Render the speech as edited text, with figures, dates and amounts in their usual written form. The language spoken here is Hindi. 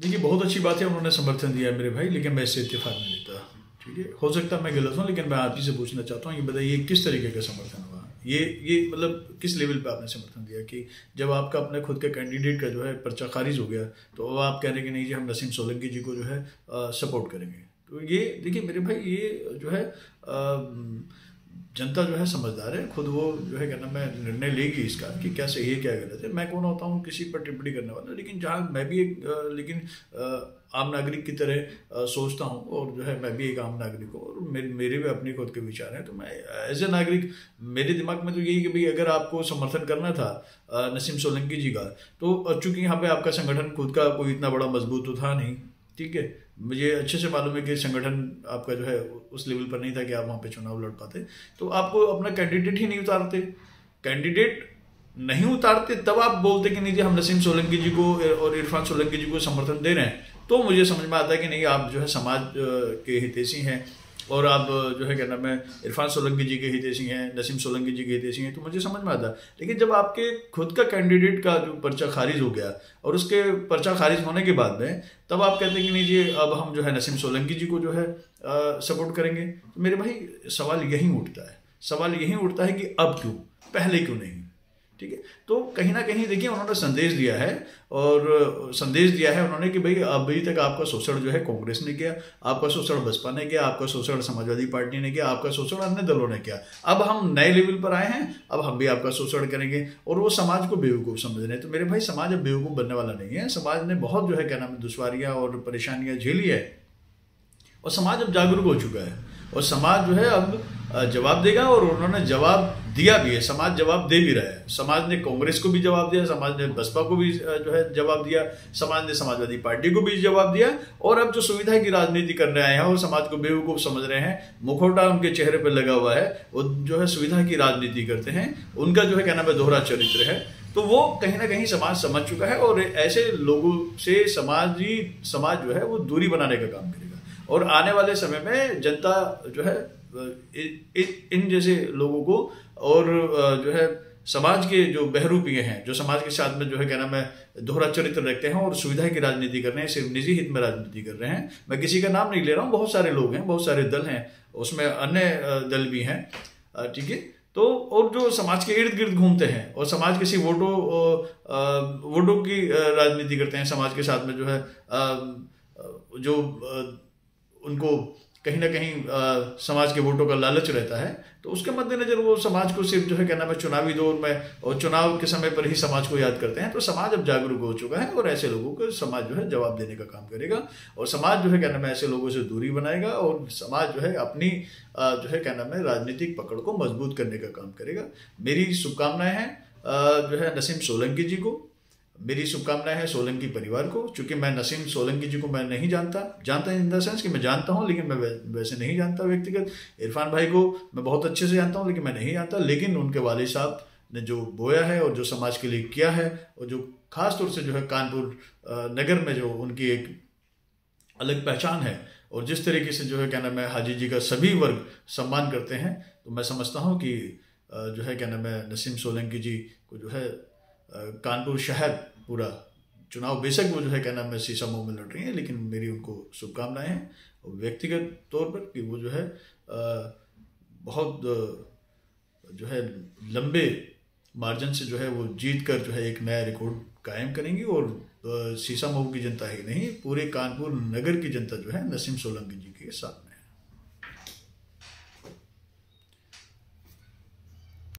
देखिए, बहुत अच्छी बात है, उन्होंने समर्थन दिया है मेरे भाई, लेकिन मैं इससे इत्तेफाक नहीं लेता। ठीक है, हो सकता है मैं गलत हूँ, लेकिन मैं आप ही से पूछना चाहता हूँ, ये बताइए किस तरीके का समर्थन हुआ? ये मतलब किस लेवल पे आपने समर्थन दिया कि जब आपका अपने खुद के कैंडिडेट का जो है पर्चा खारिज हो गया, तो अब आप कह रहे हैं कि नहीं जी, हम नसीम सोलंकी जी को जो है सपोर्ट करेंगे। तो ये देखिए मेरे भाई, ये जो है जनता जो है समझदार है, खुद वो जो है क्या नाम है निर्णय लेगी इसका कि क्या सही है क्या गलत है। मैं कौन होता हूँ किसी पर टिप्पणी करने वाला, लेकिन जहाँ मैं भी एक आम नागरिक की तरह सोचता हूँ, और जो है मैं भी एक आम नागरिक हूँ, और मेरे भी अपने खुद के विचार हैं। तो मैं एज ए नागरिक, मेरे दिमाग में तो यही कि भाई अगर आपको समर्थन करना था नसीम सोलंकी जी का, तो चूंकि यहाँ पे आपका संगठन खुद का कोई इतना बड़ा मजबूत तो था नहीं। ठीक है, मुझे अच्छे से मालूम है कि संगठन आपका जो है उस लेवल पर नहीं था कि आप वहाँ पे चुनाव लड़ पाते, तो आपको अपना कैंडिडेट ही नहीं उतारते। कैंडिडेट नहीं उतारते तब आप बोलते कि नहीं जी, हम नसीम सोलंकी जी को और इरफान सोलंकी जी को समर्थन दे रहे हैं, तो मुझे समझ में आता है कि नहीं, आप जो है समाज के हितैषी हैं, और आप जो है क्या नाम है इरफान सोलंकी जी के हितैषी हैं, नसीम सोलंकी जी के हितैषी हैं, तो मुझे समझ में आता है। लेकिन जब आपके खुद का कैंडिडेट का जो पर्चा खारिज हो गया, और उसके पर्चा खारिज होने के बाद में तब आप कहते हैं कि नहीं जी, अब हम जो है नसीम सोलंकी जी को जो है सपोर्ट करेंगे, तो मेरे भाई सवाल यही उठता है, सवाल यही उठता है कि अब क्यों, पहले क्यों नहीं? ठीक है, तो कहीं ना कहीं देखिए उन्होंने संदेश दिया है, और संदेश दिया है उन्होंने कि भाई अभी तक आपका शोषण जो है कांग्रेस ने किया, आपका शोषण बसपा ने किया, आपका शोषण समाजवादी पार्टी ने किया, आपका शोषण अन्य दलों ने किया। अब हम नए लेवल पर आए हैं, अब हम भी आपका शोषण करेंगे, और वो समाज को बेवकूफ़ समझ रहे हैं। तो मेरे भाई समाज अब बेवकूफ़ बनने वाला नहीं है, समाज ने बहुत जो है क्या नाम है दुश्वारियाँ और परेशानियाँ झेली है, और समाज अब जागरूक हो चुका है, और समाज जो है अब जवाब देगा, और उन्होंने जवाब दिया भी है, समाज जवाब दे भी रहा है। समाज ने कांग्रेस को भी जवाब दिया, समाज ने बसपा को भी जो है जवाब दिया, समाज ने समाजवादी पार्टी को भी जवाब दिया, और अब जो सुविधा की राजनीति करने आए हैं और समाज को बेवकूफ समझ रहे हैं, मुखौटा उनके चेहरे पर लगा हुआ है, वो जो है सुविधा की राजनीति करते हैं, उनका जो है क्या नाम है दोहरा चरित्र है, तो वो कहीं ना कहीं समाज समझ चुका है, और ऐसे लोगों से समाज जो है वो दूरी बनाने का काम करेगा। और आने वाले समय में जनता जो है इन जैसे लोगों को, और जो है समाज के जो बहरूपिये हैं, जो समाज के साथ में जो है क्या नाम है दोहरा चरित्र रखते हैं और सुविधा की राजनीति कर रहे हैं, सिर्फ निजी हित में राजनीति कर रहे हैं। मैं किसी का नाम नहीं ले रहा हूँ, बहुत सारे लोग हैं, बहुत सारे दल हैं, उसमें अन्य दल भी हैं। ठीक है, तो और जो समाज के इर्द गिर्द घूमते हैं और समाज किसी वोटों की राजनीति करते हैं, समाज के साथ में जो है जो उनको कहीं ना कहीं समाज के वोटों का लालच रहता है, तो उसके मद्देनजर वो समाज को सिर्फ जो है क्या नाम है चुनावी दौर में और चुनाव के समय पर ही समाज को याद करते हैं। तो समाज अब जागरूक हो चुका है, और ऐसे लोगों को समाज जो है जवाब देने का काम करेगा, और समाज जो है क्या नाम है ऐसे लोगों से दूरी बनाएगा, और समाज जो है अपनी जो है क्या नाम है राजनीतिक पकड़ को मजबूत करने का काम करेगा। मेरी शुभकामनाएं हैं जो है नसीम सोलंकी जी को, मेरी शुभकामनाएं हैं सोलंकी परिवार को। चूंकि मैं नसीम सोलंकी जी को मैं नहीं जानता इन द सेंस कि मैं जानता हूं, लेकिन मैं वैसे नहीं जानता व्यक्तिगत। इरफान भाई को मैं बहुत अच्छे से जानता हूं, लेकिन मैं नहीं जानता। लेकिन उनके वालिद साहब ने जो बोया है और जो समाज के लिए किया है, और जो खास तौर से जो है कानपुर नगर में जो उनकी एक अलग पहचान है, और जिस तरीके से जो है क्या नाम है हाजी जी का सभी वर्ग सम्मान करते हैं, तो मैं समझता हूँ कि जो है क्या नाम है नसीम सोलंकी जी को जो है कानपुर शहर पूरा चुनाव, बेशक वो जो है क्या नाम है शीशा मुंह में लड़ रही है, लेकिन मेरी उनको शुभकामनाएं हैं, और व्यक्तिगत तौर पर कि वो जो है बहुत जो है लंबे मार्जिन से जो है वो जीत कर जो है एक नया रिकॉर्ड कायम करेंगी, और शीशा मऊ की जनता ही नहीं, पूरे कानपुर नगर की जनता जो है नसीम सोलंकी जी के साथ में।